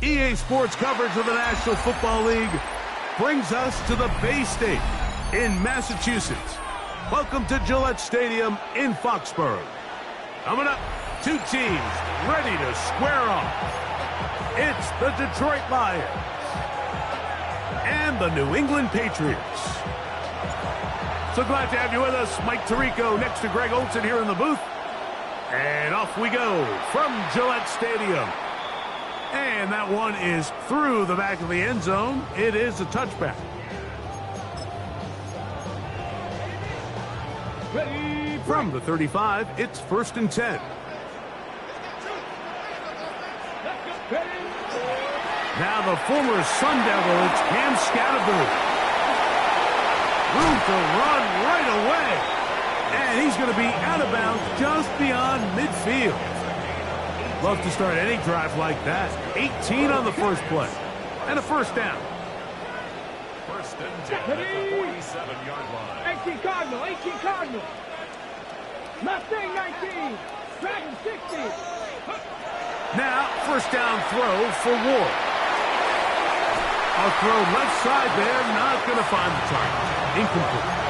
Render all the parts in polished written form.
EA Sports coverage of the National Football League brings us to the Bay State in Massachusetts. Welcome to Gillette Stadium in Foxborough. Coming up, two teams ready to square off. It's the Detroit Lions and the New England Patriots. So glad to have you with us. Mike Tirico next to Greg Olson here in the booth. And off we go from Gillette Stadium. And that one is through the back of the end zone. It is a touchback. From the 35, it's 1st and 10. Now the former Sun Devil, it's Cam Scattergood. Room to run right away. And he's going to be out of bounds just beyond midfield. Love to start any drive like that. 18 on the first play. And a first down. 1st and 10 at the 47-yard line. 18 Cardinal, 18 Cardinal. Mustang 19. Dragon 60. Now, first down throw for Ward. A throw left side there, not going to find the target. Incomplete.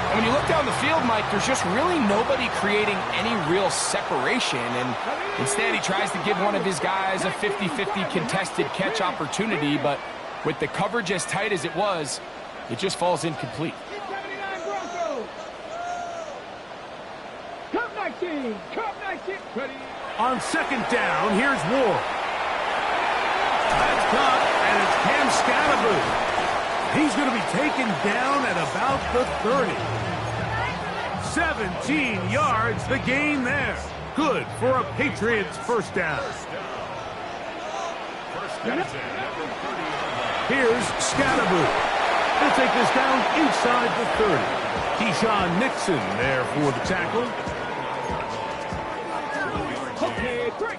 And when you look down the field, Mike, there's just really nobody creating any real separation. And instead, he tries to give one of his guys a 50-50 contested catch opportunity. But with the coverage as tight as it was, it just falls incomplete. 79 Broncos. Cup 19. Cup 19. Ready. On second down, here's Ward. That's caught, and it's Cam Scattergood. He's going to be taken down at about the 30. 17 yards, the gain there. Good for a Patriots first down. Here's Scattergood. He'll take this down inside the 30. Keyshawn Nixon there for the tackle.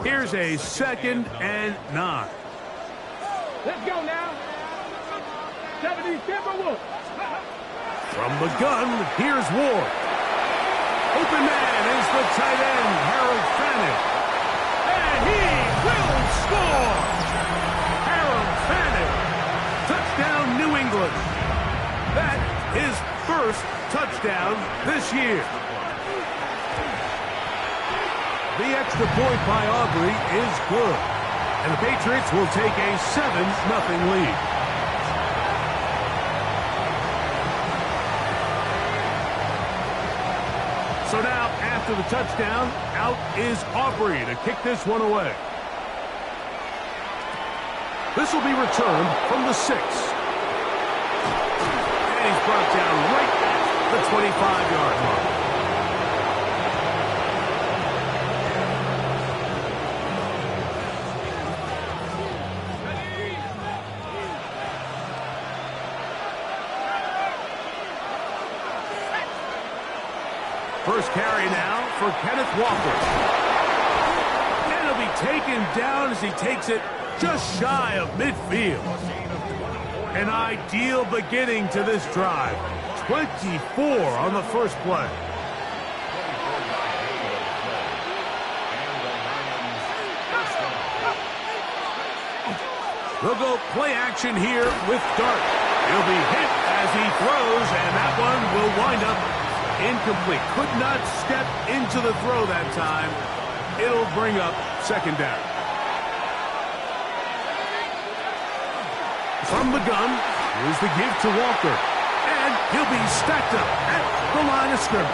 Here's a 2nd and 9. Let's go now. 70 Timberwolves. From the gun, here's Ward. Open man is the tight end, Harold Fanning. And he will score! Harold Fanning. Touchdown, New England. That is first touchdown this year. The extra point by Aubrey is good. And the Patriots will take a 7-0 lead. So now, after the touchdown, out is Aubrey to kick this one away. This will be returned from the 6. And he's brought down right at the 25-yard line. First carry now for Kenneth Walker. And he'll be taken down as he takes it just shy of midfield. An ideal beginning to this drive. 24 on the first play. They'll go play action here with Dart. He'll be hit as he throws, and that one will wind up incomplete. Could not step into the throw that time. It'll bring up second down. From the gun, here's the give to Walker. And he'll be stacked up at the line of scrimmage.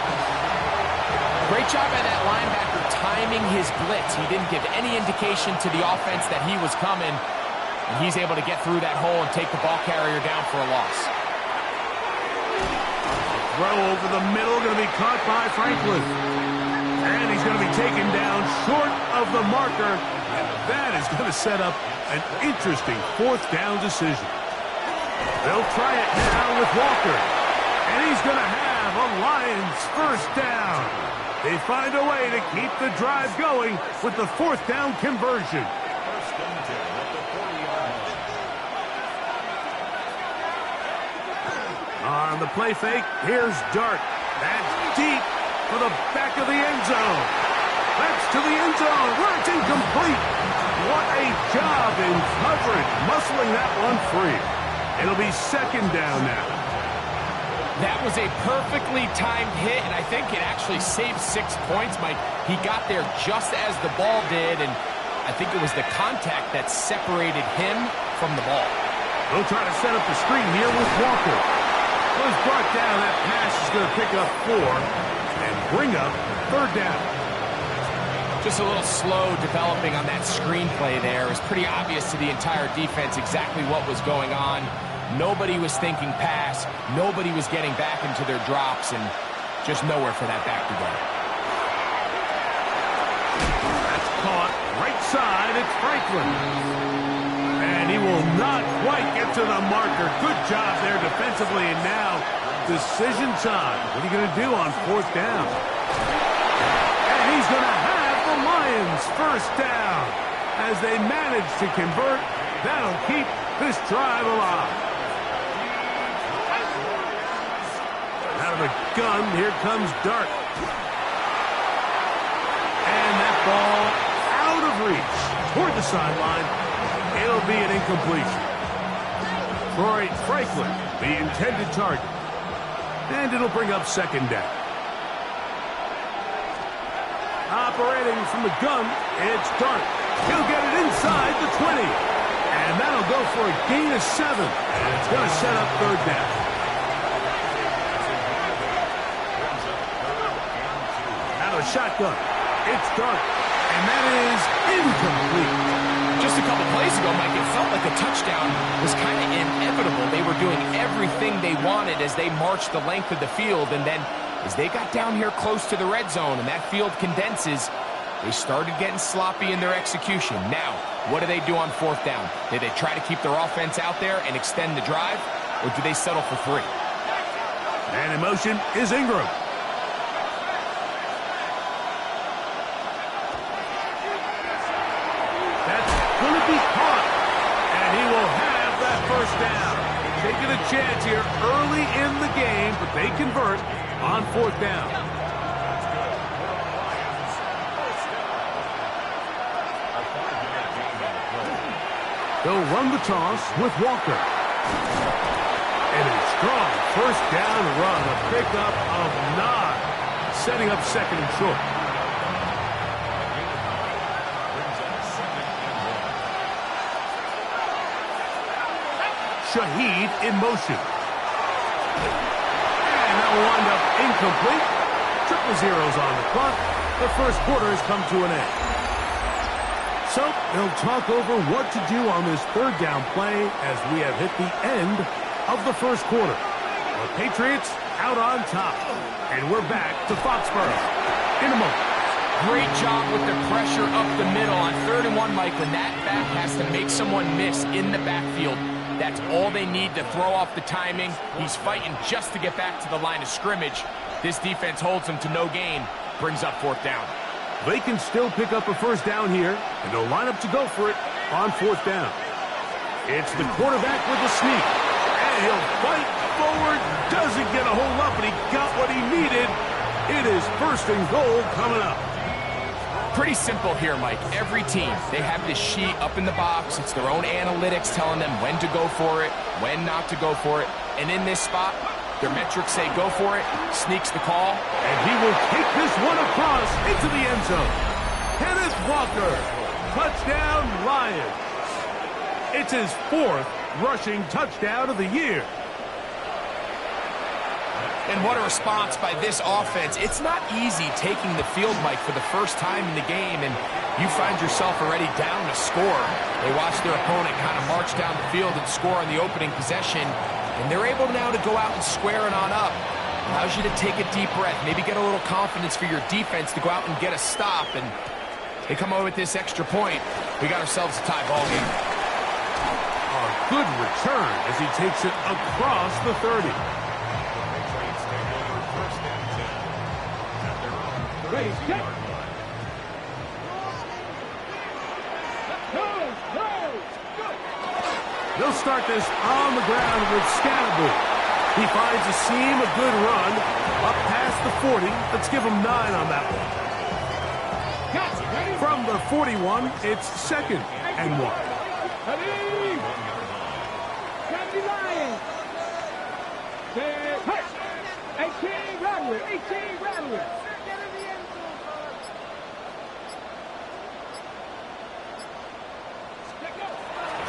Great job by that linebacker timing his blitz. He didn't give any indication to the offense that he was coming. And he's able to get through that hole and take the ball carrier down for a loss. Throw over the middle, going to be caught by Franklin. And he's going to be taken down short of the marker. And that is going to set up an interesting 4th down decision. They'll try it now with Walker. And he's going to have a Lions first down. They find a way to keep the drive going with the 4th down conversion. 1st and 10 at the 40-yard line. On the play fake, here's Dart. That's deep for the back of the end zone. That's to the end zone where it's incomplete. what a job in coverage, muscling that one free. It'll be second down now. That was a perfectly timed hit, and I think it actually saved 6 points, Mike. He got there just as the ball did, and I think it was the contact that separated him from the ball. They'll try to set up the screen here with Walker. Was brought down. That pass is going to pick up 4 and bring up third down. Just a little slow developing on that screenplay there. It was pretty obvious to the entire defense exactly what was going on. Nobody was thinking pass. Nobody was getting back into their drops, and just nowhere for that back to go. That's caught right side. It's Franklin. And he will not quite get to the marker. Good job there defensively, and now decision time. What are you going to do on fourth down? And he's going to have the Lions first down. As they manage to convert, that'll keep this drive alive. Out of the gun, here comes Dart. And that ball out of reach toward the sideline. It'll be an incompletion. Troy Franklin, the intended target. And it'll bring up second down. Operating from the gun, it's Dart. He'll get it inside the 20. And that'll go for a gain of 7. And it's going to set up third down. Shotgun. It's Dart. And that is incomplete. Just a couple plays ago, Mike, it felt like a touchdown was kind of inevitable. They were doing everything they wanted as they marched the length of the field. And then as they got down here close to the red zone and that field condenses, they started getting sloppy in their execution. Now, what do they do on fourth down? Do they try to keep their offense out there and extend the drive? Or do they settle for 3? And in motion is Ingram. First down. Taking a chance here early in the game, but they convert on fourth down. They'll run the toss with Walker. And a strong first down run, a pickup of 9, setting up second and short. Shaheed in motion. And that will wind up incomplete. 0-0 on the clock. The first quarter has come to an end. So they'll talk over what to do on this third down play as we have hit the end of the first quarter. The Patriots out on top. And we're back to Foxborough in a moment. Great job with the pressure up the middle on 3rd and 1, Mike. When that back has to make someone miss in the backfield, that's all they need to throw off the timing. He's fighting just to get back to the line of scrimmage. This defense holds him to no gain, brings up fourth down. They can still pick up a first down here, and they'll line up to go for it on fourth down. It's the quarterback with the sneak, and he'll fight forward, doesn't get a hold up, and he got what he needed. It is first and goal coming up. Pretty simple here, Mike. Every team, they have this sheet up in the box. It's their own analytics telling them when to go for it, when not to go for it. And in this spot, their metrics say go for it, sneaks the call. And he will take this one across into the end zone. Kenneth Walker, touchdown Lions. It's his 4th rushing touchdown of the year. And what a response by this offense. It's not easy taking the field, Mike, for the first time in the game, and you find yourself already down a score. They watch their opponent kind of march down the field and score on the opening possession, and they're able now to go out and square it on up. Allows you to take a deep breath, maybe get a little confidence for your defense to go out and get a stop, and they come away with this extra point. We got ourselves a tie ball game. A good return as he takes it across the 30. Ready, set. They'll start this on the ground with Scatterboot. He finds a seam, a good run, up past the 40. Let's give him 9 on that one. From the 41, it's 2nd and 1. Ready? Grab the Lions. 18 Rattler. 18 Rattler.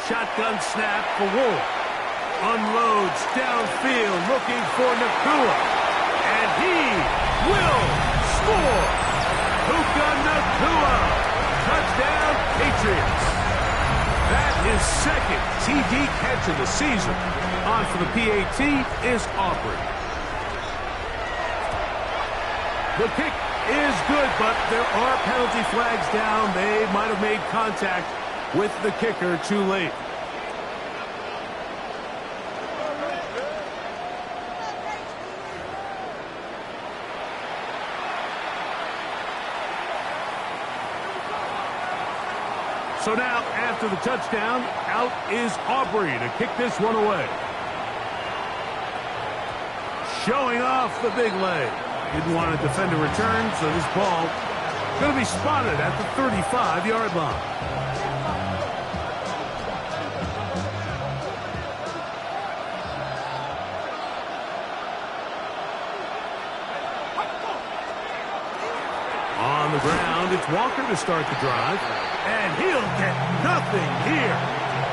Shotgun snap for Wolf. Unloads downfield looking for Nakua. And he will score. Puka Nakua. Touchdown, Patriots. That is 2nd TD catch of the season. On for the PAT is Aubrey. The kick is good, but there are penalty flags down. They might have made contact with the kicker too late. So now, after the touchdown, out is Aubrey to kick this one away. Showing off the big leg. Didn't want to defend a return, so this ball is going to be spotted at the 35-yard line. On the ground, it's Walker to start the drive. And he'll get nothing here.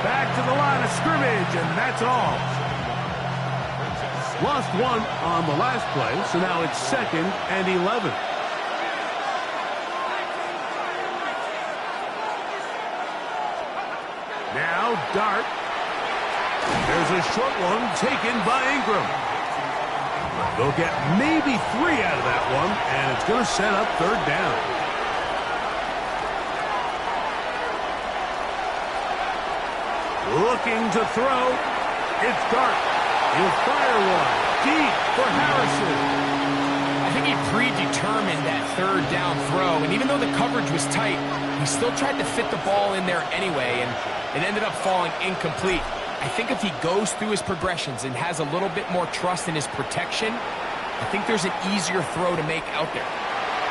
Back to the line of scrimmage, and that's all. Lost one on the last play, so now it's 2nd and 11. Now Dart. There's a short one taken by Ingram. They'll get maybe 3 out of that one, and it's going to set up 3rd down. Looking to throw. It's Dart. He'll fire one. Deep for Harrison. I think he predetermined that 3rd down throw, and even though the coverage was tight, he still tried to fit the ball in there anyway, and it ended up falling incomplete. I think if he goes through his progressions and has a little bit more trust in his protection, I think there's an easier throw to make out there.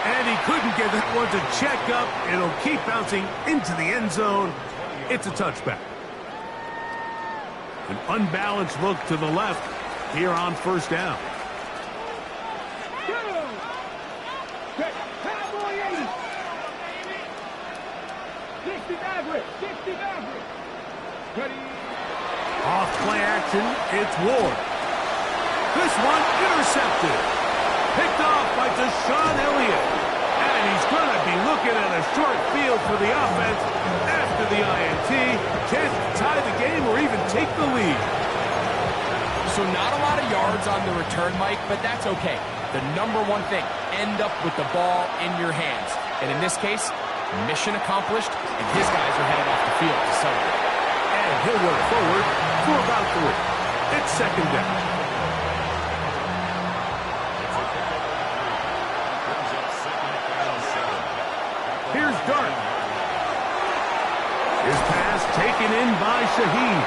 And he couldn't get that one to check up. It'll keep bouncing into the end zone. It's a touchback. An unbalanced look to the left here on 1st down. Cowboy 80. 60 average. 60 average. Ready? Off play action, it's Ward. This one intercepted. Picked off by Deshaun Elliott. And he's going to be looking at a short field for the offense after the INT. Chance to tie the game or even take the lead. So not a lot of yards on the return, Mike, but that's okay. The number one thing, end up with the ball in your hands. And in this case, mission accomplished, and his guys are headed off the field to celebrate. And he'll work forward for about 3. It's 2nd down. Here's Dart. His pass taken in by Shaheed.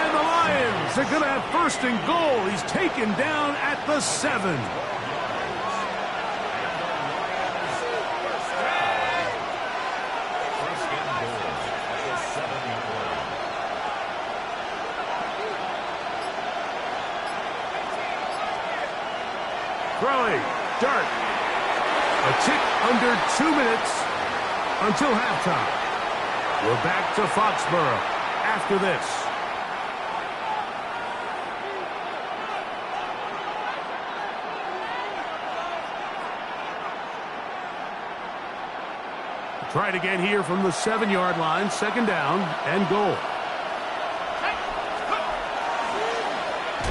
And the Lions are going to have 1st and goal. He's taken down at the 7. Throwing. Dart. A tick under 2 minutes until halftime. We're back to Foxborough after this. Try it again here from the 7-yard line. 2nd down and goal.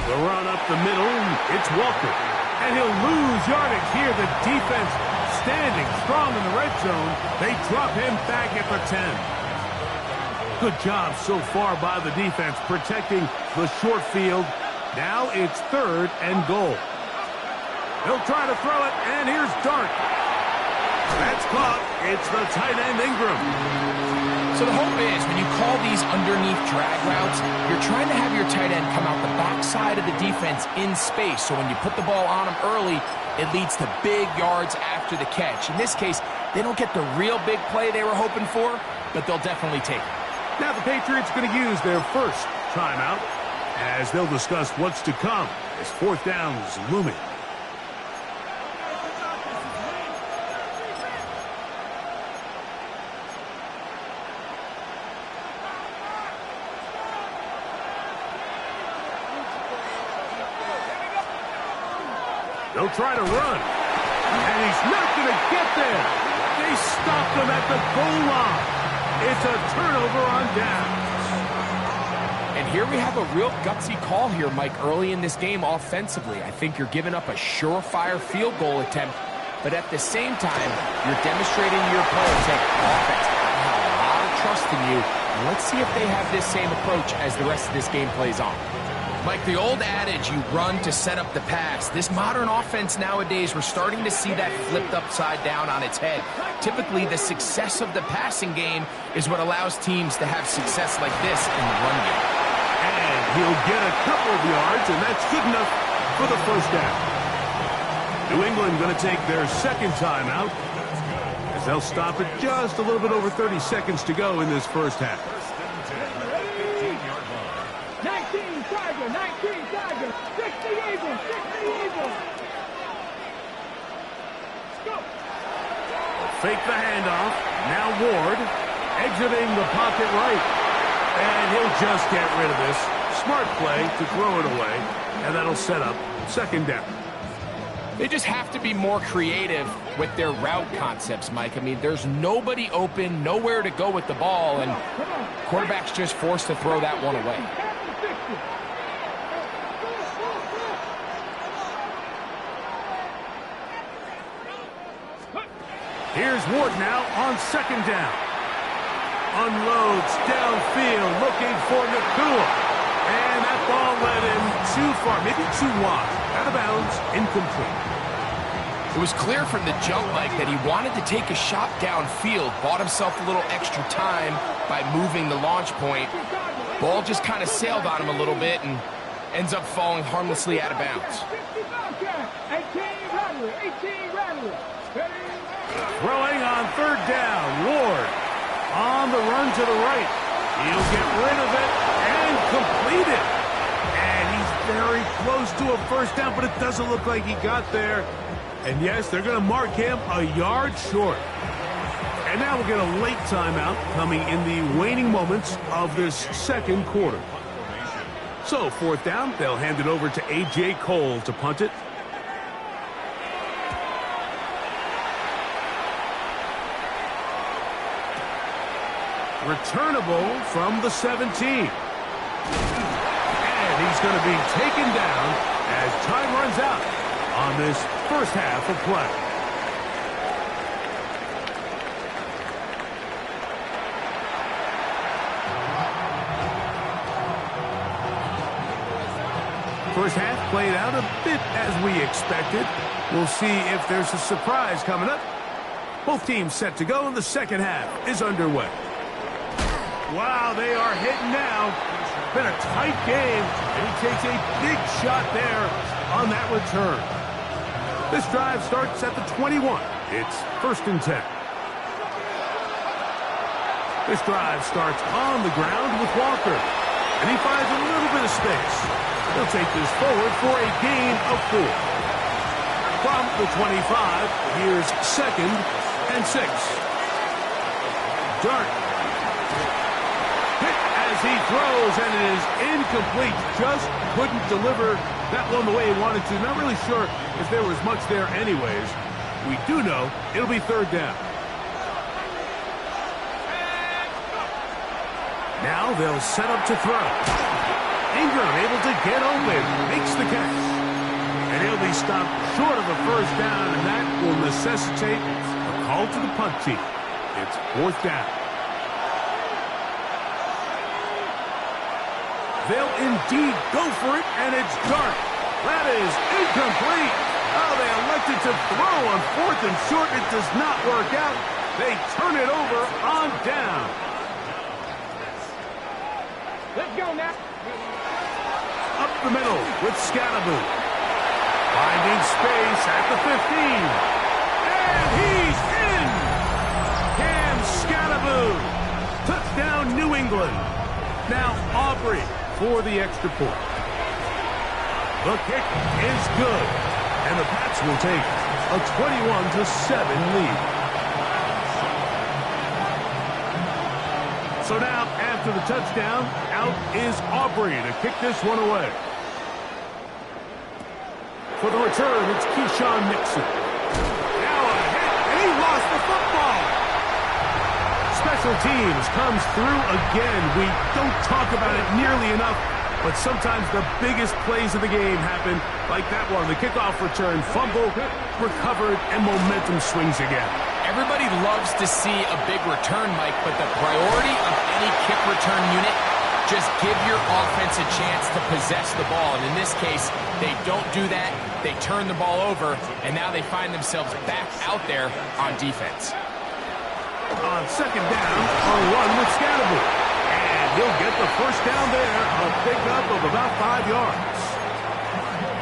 The run up the middle. It's Walker. And he'll lose yardage here. The defense standing strong in the red zone. They drop him back at the 10. Good job so far by the defense protecting the short field. Now it's 3rd and goal. He'll try to throw it, and here's Dart. That's caught. It's the tight end Ingram. So the hope is when you call these underneath drag routes, you're trying to have your tight end come out the backside of the defense in space. So when you put the ball on him early, it leads to big yards after the catch. In this case, they don't get the real big play they were hoping for, but they'll definitely take it. Now the Patriots going to use their first timeout as they'll discuss what's to come as fourth down is looming. They'll try to run, and he's not going to get there. They stopped him at the goal line. It's a turnover on downs. And here we have a real gutsy call here, Mike, early in this game offensively. I think you're giving up a surefire field goal attempt, but at the same time, you're demonstrating to your players, hey, offense, I have a lot of trust in you, and let's see if they have this same approach as the rest of this game plays on. Mike, the old adage, you run to set up the pass. This modern offense nowadays, we're starting to see that flipped upside down on its head. Typically, the success of the passing game is what allows teams to have success like this in the run game. And he'll get a couple of yards, and that's good enough for the first down. New England going to take their second timeout as they'll stop it just a little bit over 30 seconds to go in this first half. 19 Tiger, 60 Eagles, 60 Eagles. Go. Fake the handoff. Now Ward exiting the pocket right. And he'll just get rid of this. Smart play to throw it away. And that'll set up second down. They just have to be more creative with their route concepts, Mike. I mean, there's nobody open, nowhere to go with the ball, and quarterback's just forced to throw that one away. Here's Ward now on second down. Unloads downfield, looking for Nakua. And that ball led him too far, maybe too wide. Out of bounds, incomplete. It was clear from the jump, Mike, that he wanted to take a shot downfield, bought himself a little extra time by moving the launch point. Ball just kind of sailed on him a little bit and ends up falling harmlessly out of bounds. 18 Rattler. Throwing on third down, Ward on the run to the right. He'll get rid of it and complete it. And he's very close to a first down, but it doesn't look like he got there. And yes, they're going to mark him a yard short. And now we'll get a late timeout coming in the waning moments of this second quarter. So fourth down, they'll hand it over to A.J. Cole to punt it. Returnable from the 17. And he's going to be taken down as time runs out on this first half of play. First half played out a bit as we expected. We'll see if there's a surprise coming up. Both teams set to go, and the second half is underway. Wow, they are hitting now. Been a tight game, and he takes a big shot there on that return. This drive starts at the 21. It's 1st and 10. This drive starts on the ground with Walker, and he finds a little bit of space. He'll take this forward for a gain of 4. From the 25, here's 2nd and 6. Dart. He throws, and it is incomplete. Just couldn't deliver that one the way he wanted to. Not really sure if there was much there anyways. We do know it'll be third down. Now they'll set up to throw. Ingram able to get open, makes the catch. And he'll be stopped short of a first down, and that will necessitate a call to the punt team. It's fourth down. They'll indeed go for it, and it's Dart. That is incomplete. Oh, they elected to throw on 4th and short. It does not work out. They turn it over on down. Let's go now. Up the middle with Scatterboot. Finding space at the 15. And he's in! Cam Scatterboot. Touchdown, New England. Now Aubrey for the extra point. The kick is good. And the Pats will take a 21-7 lead. So now, after the touchdown, out is Aubrey to kick this one away. For the return, it's Keyshawn Nixon. Now a hit, and he lost the football. Special teams comes through again. We don't talk about it nearly enough, but sometimes the biggest plays of the game happen like that one. The kickoff return, fumble, recovered, and momentum swings again. Everybody loves to see a big return, Mike, but the priority of any kick return unit, just give your offense a chance to possess the ball. And in this case, they don't do that. They turn the ball over, and now they find themselves back out there on defense. On second down, a run with Scatterboot. And he'll get the first down there, a pickup of about 5 yards.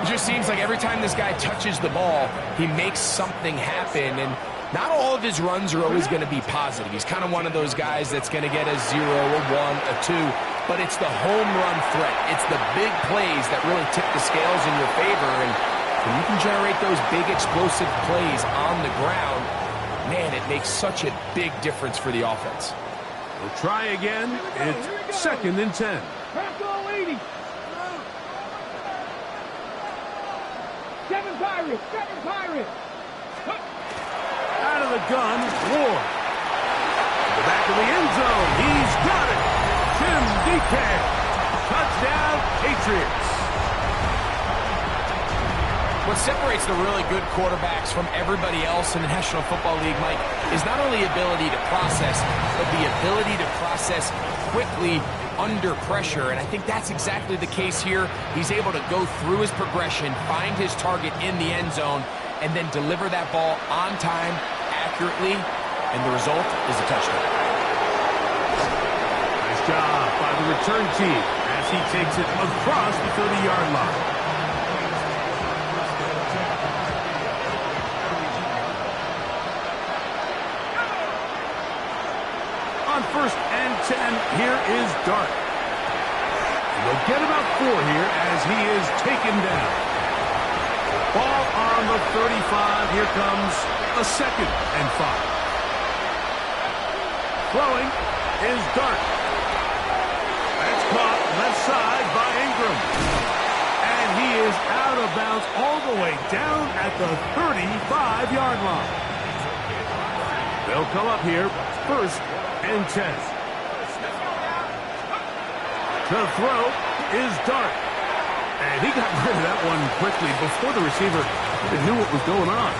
It just seems like every time this guy touches the ball, he makes something happen, and not all of his runs are always going to be positive. He's kind of one of those guys that's going to get a 0, a 1, a 2, but it's the home run threat. It's the big plays that really tip the scales in your favor, and when you can generate those big explosive plays on the ground, man, it makes such a big difference for the offense. We'll try again. It's 2nd and 10. Pass all 80. 7 Pirates. 7 Pirates. Out of the gun, Ward. To the back of the end zone. He's got it. Tim DK. Touchdown, Patriots. What separates the really good quarterbacks from everybody else in the National Football League, Mike, is not only ability to process, but the ability to process quickly under pressure. And I think that's exactly the case here. He's able to go through his progression, find his target in the end zone, and then deliver that ball on time, accurately, and the result is a touchdown. Nice job by the return team as he takes it across the 30-yard line. On 1st and 10, here is Dart. They'll get about 4 here as he is taken down. Ball on the 35. Here comes a 2nd and 5. Throwing is Dart. That's caught left side by Ingram. And he is out of bounds all the way down at the 35-yard line. They'll come up here 1st and 10. The throw is Dart. And he got rid of that one quickly before the receiver even knew what was going on.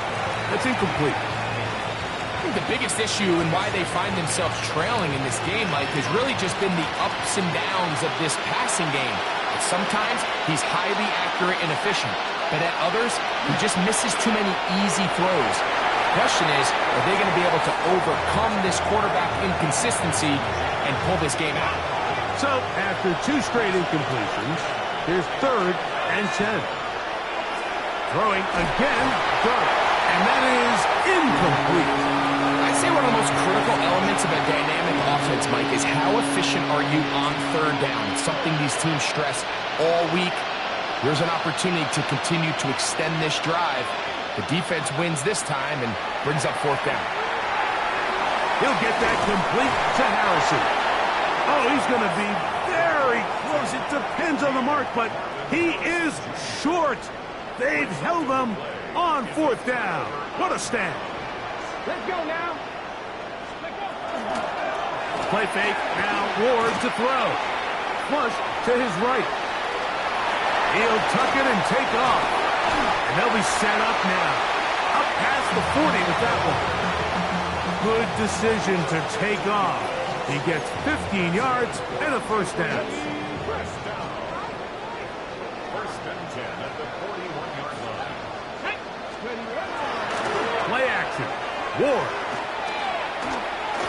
That's incomplete. I think the biggest issue and why they find themselves trailing in this game, Mike, has really just been the ups and downs of this passing game. And sometimes he's highly accurate and efficient, but at others, he just misses too many easy throws. The question is, are they going to be able to overcome this quarterback inconsistency and pull this game out? So, after 2 straight incompletions, here's 3rd and 10. Throwing again, Dart. And that is incomplete. I'd say one of the most critical elements of a dynamic offense, Mike, is how efficient are you on 3rd down? It's something these teams stress all week. Here's an opportunity to continue to extend this drive. The defense wins this time and brings up 4th down. He'll get that complete to Harrison. Oh, he's going to be very close. It depends on the mark, but he is short. They've held him on 4th down. What a stand. Let's go now. Let's go. Play fake. Now Ward to throw. Flush to his right. He'll tuck it and take off. And they'll be set up now. Up past the 40 with that one. Good decision to take off. He gets 15 yards and a 1st down. First down. 1st and 10 at the 41-yard line. Play action. Ward.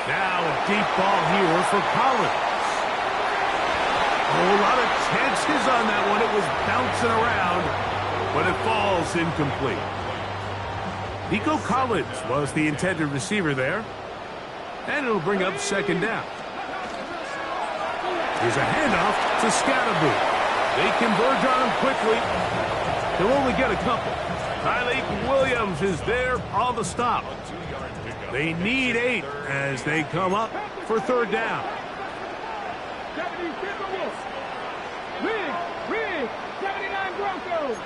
Now a deep ball here for Collins. Oh, a lot of chances on that one. It was bouncing around, but it falls incomplete. Nico Collins was the intended receiver there. And it'll bring up second down. Here's a handoff to Scatterby. They converge on him quickly. They'll only get a couple. Tyleek Williams is there on the stop. They need 8 as they come up for third down. Rig, 79 Broncos.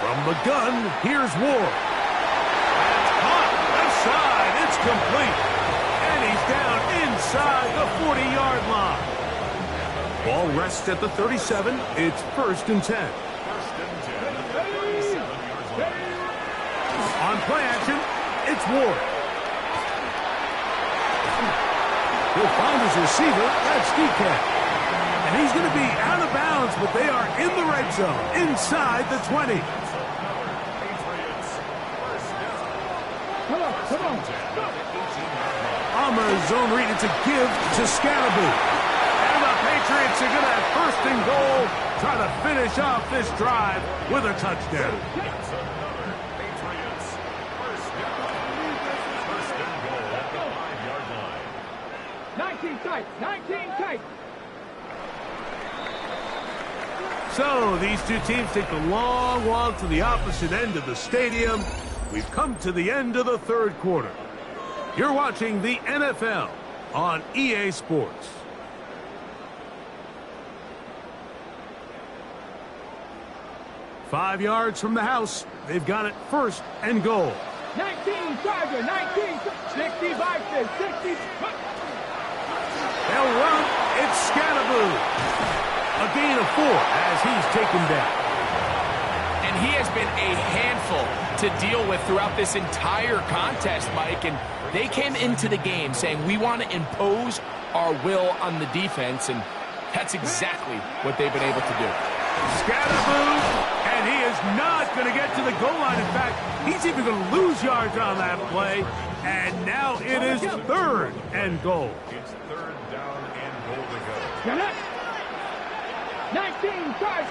From the gun, here's Ward. That's caught. Left side. It's complete. And he's down inside the 40-yard line. Ball rests at the 37. It's 1st and 10. On play action, it's Ward. He'll find his receiver. That's DK. And he's going to be out of bounds, but they are in the red zone, inside the 20. Come on. On the zone read, it's a give to Scatterby. And the Patriots are going to have 1st and goal, try to finish off this drive with a touchdown. 19 tight. So these two teams take the long walk to the opposite end of the stadium. We've come to the end of the 3rd quarter. You're watching the NFL on EA Sports. Five yards from the house. They've got it 1st and goal. 19, Tiger, 19, 60, Vikings, 60. They'll run. It's Scatterby. A gain of 4 as he's taken down. And he has been a handful to deal with throughout this entire contest, Mike. And they came into the game saying, we want to impose our will on the defense. And that's exactly what they've been able to do. Scatterby, and he is not going to get to the goal line. In fact, he's even going to lose yards on that play. And now it is 3rd and goal. It's 3rd down and goal to go. 19, Tiger.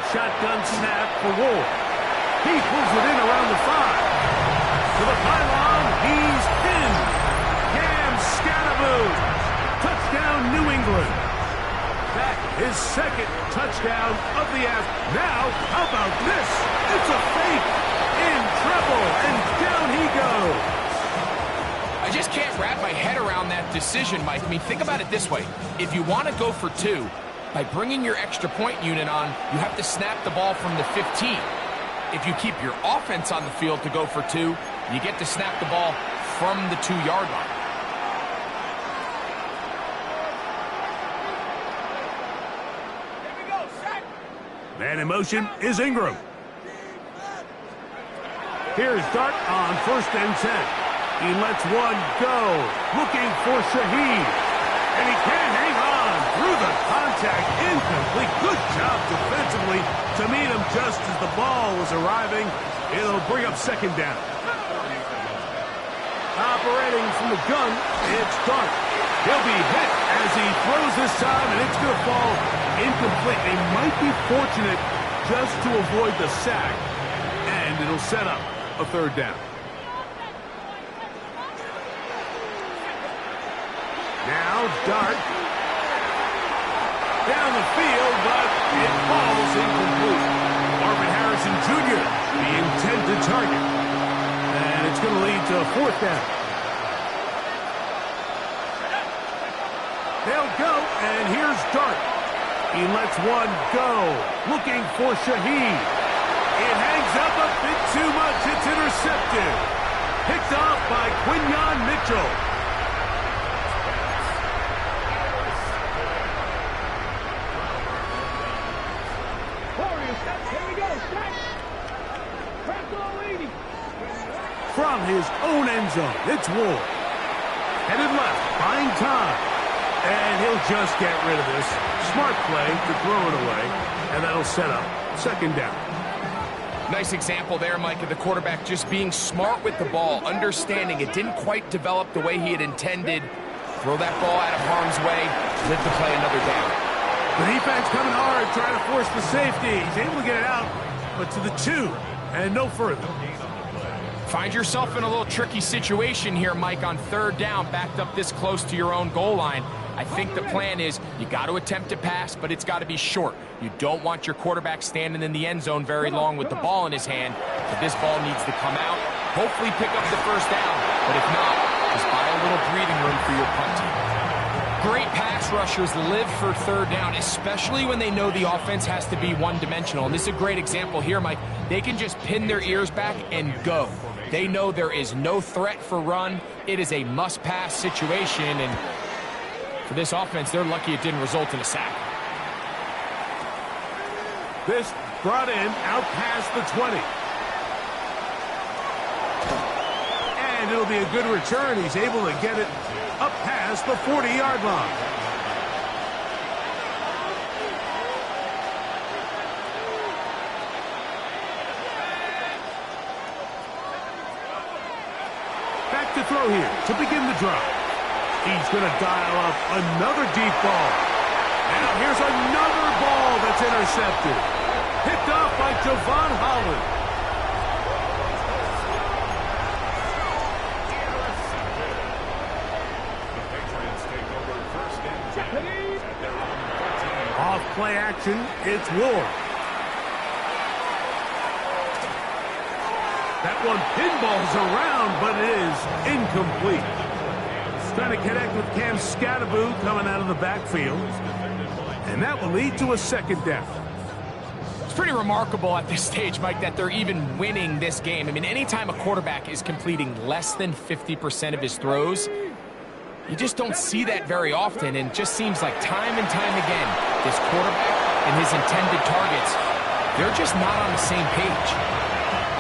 Shotgun snap for Ward. He pulls it in around the 5. To the pylon, he's in. Cam Scatterby. Touchdown, New England. That is 2nd touchdown of the afternoon. Now, how about this? It's a fake. In trouble, and down he goes. I just can't wrap my head around that decision, Mike. I mean, think about it this way. If you want to go for 2, by bringing your extra point unit on, you have to snap the ball from the 15. If you keep your offense on the field to go for 2, you get to snap the ball from the 2-yard line. Man in motion is Ingram. Here's Dart on 1st and 10. He lets one go, looking for Shaheed. And he can't hang on through the contact, incomplete. Good job defensively to meet him just as the ball was arriving. It'll bring up 2nd down. Operating from the gun, it's Dart. He'll be hit as he throws this time, and it's going to fall incomplete. They might be fortunate just to avoid the sack, and it'll set up a 3rd down. Now Dart down the field, but it falls incomplete. Marvin Harrison Jr., the intended target. And it's going to lead to a 4th down. They'll go, and here's Dart. He lets one go, looking for Shaheed. It hangs up a bit too much. It's intercepted. Picked off by Quinyon Mitchell. From his own end zone, it's Ward. Headed left, buying time. And he'll just get rid of this. Smart play to throw it away. And that'll set up 2nd down. Nice example there, Mike, of the quarterback just being smart with the ball, understanding it didn't quite develop the way he had intended. Throw that ball out of harm's way, live to play another down. The defense coming hard, trying to force the safety. He's able to get it out, but to the 2 and no further. Find yourself in a little tricky situation here, Mike, on 3rd down, backed up this close to your own goal line. I think the plan is you got to attempt to pass, but it's got to be short. You don't want your quarterback standing in the end zone very long with the ball in his hand, but this ball needs to come out, hopefully pick up the 1st down, but if not, just buy a little breathing room for your punt team. Great pass rushers live for 3rd down, especially when they know the offense has to be one-dimensional. And this is a great example here, Mike. They can just pin their ears back and go. They know there is no threat for run. It is a must-pass situation, and for this offense, they're lucky it didn't result in a sack. This brought in out past the 20. And it'll be a good return. He's able to get it up past the 40-yard line. Back to throw here to begin the drive. He's going to dial up another deep ball. Now here's another ball that's intercepted. Picked off by Javon Holland. Off play action, it's Ward. That one pinballs around, but it is incomplete. Trying to connect with Cam Scattaboo coming out of the backfield. And that will lead to a 2nd down. It's pretty remarkable at this stage, Mike, that they're even winning this game. I mean, anytime a quarterback is completing less than 50% of his throws, you just don't see that very often, and it just seems like time and time again, this quarterback and his intended targets, they're just not on the same page.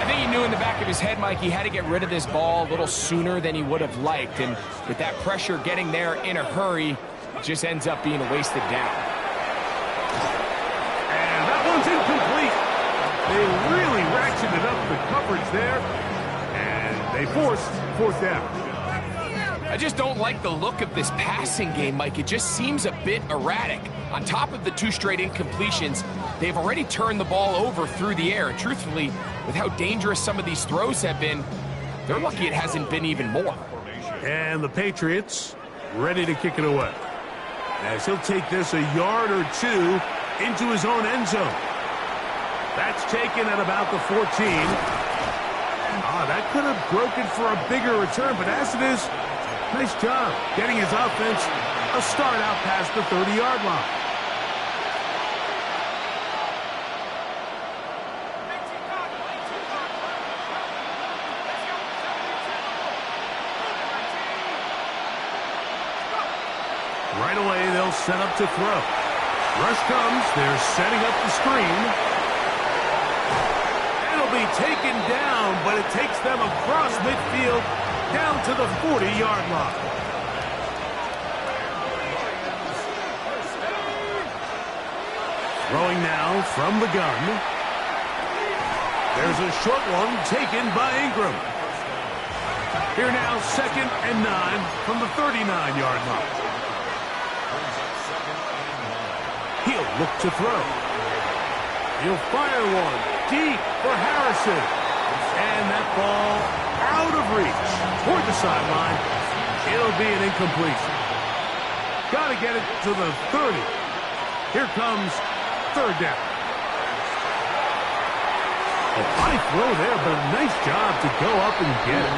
I think he knew in the back of his head, Mike, he had to get rid of this ball a little sooner than he would have liked, and with that pressure getting there in a hurry, it just ends up being a wasted down. And that one's incomplete. They really ratcheted up the coverage there, and they forced 4th down. I just don't like the look of this passing game, Mike. It just seems a bit erratic. On top of the 2 straight incompletions, they've already turned the ball over through the air. And truthfully, with how dangerous some of these throws have been, they're lucky it hasn't been even more. And the Patriots ready to kick it away, as he'll take this a yard or 2 into his own end zone. That's taken at about the 14. That could have broken for a bigger return, but as it is, nice job getting his offense a start out past the 30-yard line. Right away, they'll set up to throw. Rush comes. They're setting up the screen. It'll be taken down, but it takes them across midfield down to the 40-yard line. Throwing now from the gun. There's a short one taken by Ingram. Here now, 2nd and 9 from the 39-yard line. He'll look to throw. He'll fire one deep for Harrison. And that ball out of reach toward the sideline. It'll be an incompletion. Got to get it to the 30. Here comes 3rd down. A high throw there, but a nice job to go up and get it.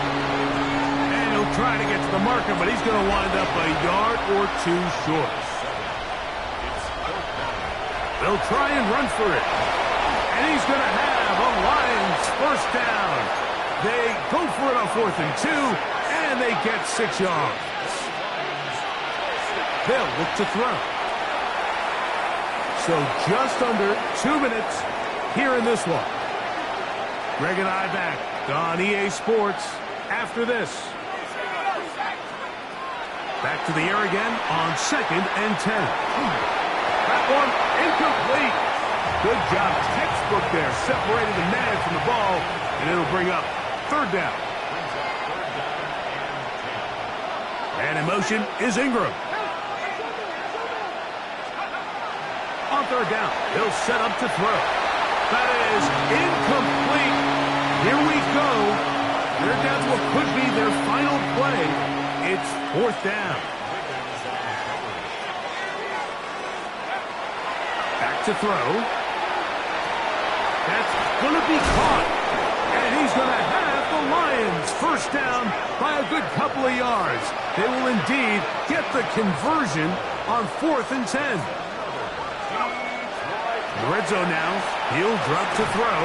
And he'll try to get to the marker, but he's going to wind up a yard or 2 short. They'll try and run for it. And he's going to have a Lions 1st down. They go for it on 4th and 2, and they get 6 yards. They'll look to throw. So just under 2 minutes here in this one. Greg and I back on EA Sports after this. Back to the air again on 2nd and 10. That one incomplete. Good job. Textbook there. Separated the man from the ball, and it'll bring up 3rd down. And in motion is Ingram. On third down, he'll set up to throw. That is incomplete. Here we go. They're down to what could be their final play. It's fourth down. Back to throw. That's going to be caught. And he's going to have the Lions first down by a good couple of yards. They will indeed get the conversion on 4th and 10. The red zone now. He'll drop to throw.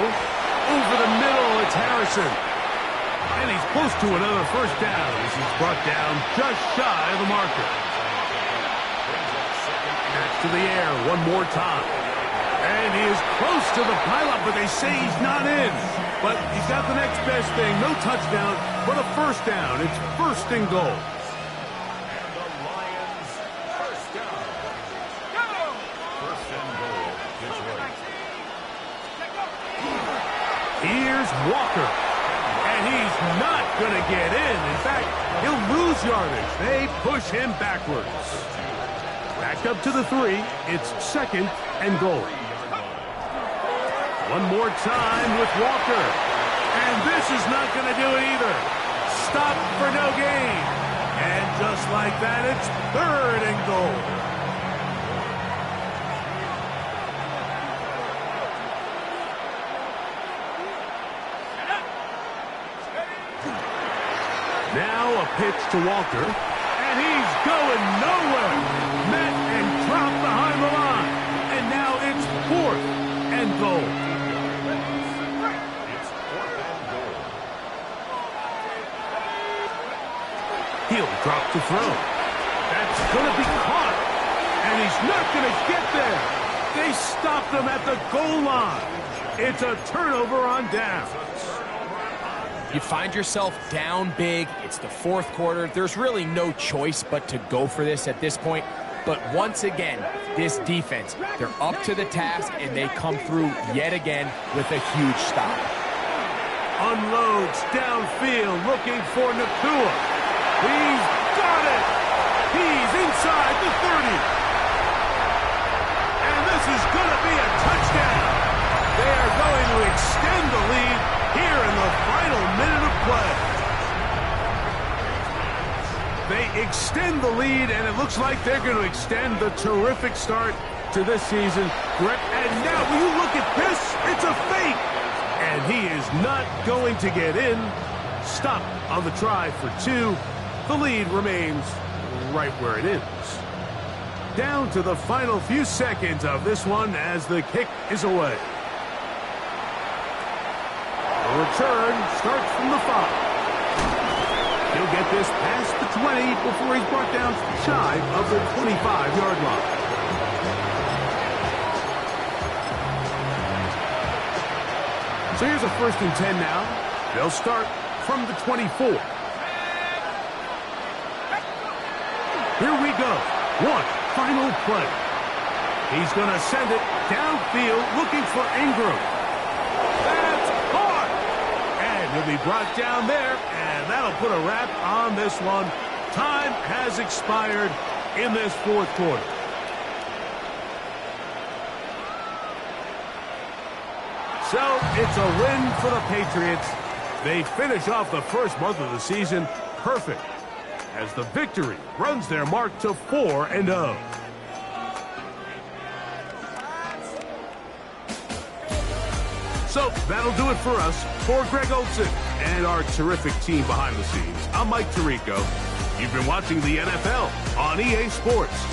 Over the middle, it's Harrison. And he's close to another first down as he's brought down just shy of the marker. Back to the air one more time. And he is close to the pileup, but they say he's not in. But he's got the next best thing. No touchdown, but a first down. It's first and goal. And the Lions first down. First and goal, Detroit. Here's Walker. And he's not going to get in. In fact, he'll lose yardage. They push him backwards. Back up to the 3. It's second and goal. One more time with Walker. And this is not going to do it either. Stop for no gain. And just like that, it's third and goal. Now a pitch to Walker. And he's going nowhere. Met and dropped behind the line. And now it's fourth and goal. He'll drop to throw. That's going to be caught. And he's not going to get there. They stopped him at the goal line. It's a turnover on downs. You find yourself down big. It's the fourth quarter. There's really no choice but to go for this at this point. But once again, this defense, they're up to the task, and they come through yet again with a huge stop. Unloads downfield looking for Nakua. He's got it. He's inside the 30. And this is going to be a touchdown. They are going to extend the lead here in the final minute of play. They extend the lead, and it looks like they're going to extend the terrific start to this season. And now, will you look at this? It's a fake. And he is not going to get in. Stop on the try for 2. The lead remains right where it is. Down to the final few seconds of this one as the kick is away. The return starts from the 5. He'll get this past the 20 before he's brought down shy of the 25-yard line. So here's a first and 10 now. They'll start from the 24. Here we go. One final play. He's going to send it downfield looking for Ingram. That's caught. And he'll be brought down there, and that'll put a wrap on this one. Time has expired in this fourth quarter. So it's a win for the Patriots. They finish off the first month of the season perfect as the victory runs their mark to 4-0. So that'll do it for us. For Greg Olson and our terrific team behind the scenes, I'm Mike Tirico. You've been watching the NFL on EA Sports.